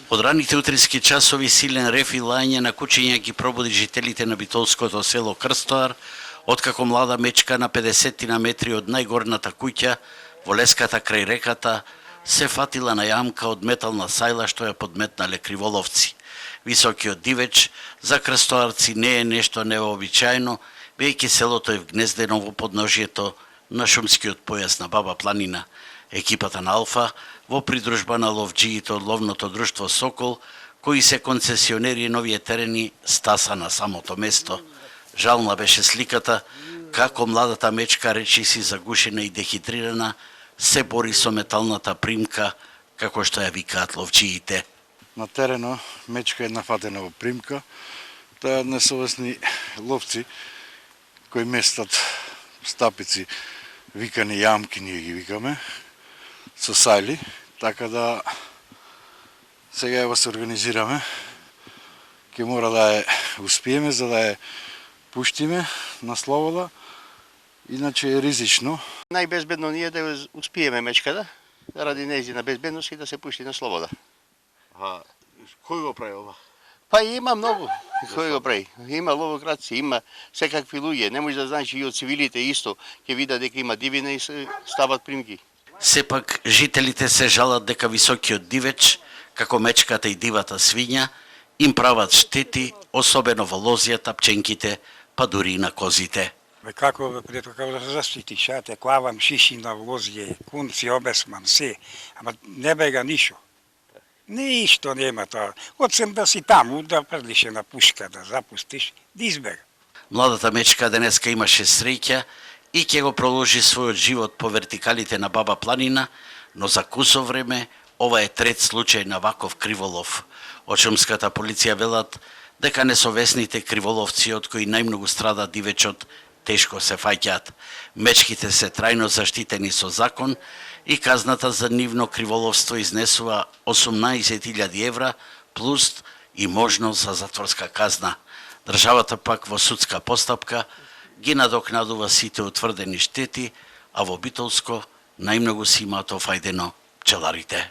Од раните утрински часови силен рев и лање на кучиња ги пробуди жителите на битолското село Крстоар, откако млада мечка на 50 метри од најгорната куќа во леската крај реката се фатила на јамка од метална сајла што ја подметнале криволовци. Високиот дивеч за крстоарци не е нешто невообичаено, бејќи селото е вгнездено во подножјето на шумскиот појас на Баба планина. Екипата на Алфа, во придружба на ловџиите од ловното друштво Сокол, кои се концесионери на овие терени, стаса на самото место. Жална беше сликата како младата мечка речиси загушена и дехидрирана се бори со металната примка, како што ја викаат ловџиите. На терено мечка една фатена во примка, тоа несовесни ловци кои местат стапици, викани јамки, ние ги викаме, со сајли, така да сега ево се организираме, ќе мора да ја успиеме за да ја пуштиме на слобода, иначе е ризично. Најбезбедно ние да успиеме мечката, заради нејзина безбедност и да се пушти на слобода. Кој го прави ова? Па има многу кој го прави. Има ловоградци, има секакви луѓе. Не може да знаеш и од цивилите исто ќе видат дека има дивина и се стават примки. Сепак, жителите се жалат дека високиот дивеч, како мечката и дивата свиња, им прават штети, особено во лозијата, пченките, па дури и на козите. Како да се заштитиш, те клавам шишина, лозије, кунци, обесмам, се, ама не бега ништо. Ништо нема тоа. Одсем да си таму, да прдлиш на пушка, да запустиш, да избега. Младата мечка денеска имаше среќа и ќе го продолжи својот живот по вертикалите на Баба планина, но за кусо време ова е трет случај на ваков криволов. Од шумската полиција велат дека несовесните криволовци од кои најмногу страда дивечот тешко се фаќаат. Мечките се трајно заштитени со закон и казната за нивно криволовство изнесува 18.000 евра плюс и можност за затворска казна. Државата пак во судска постапка ги надокнадува сите утврдени штети, а во Битолско најмногу си имаат офајдено пчеларите.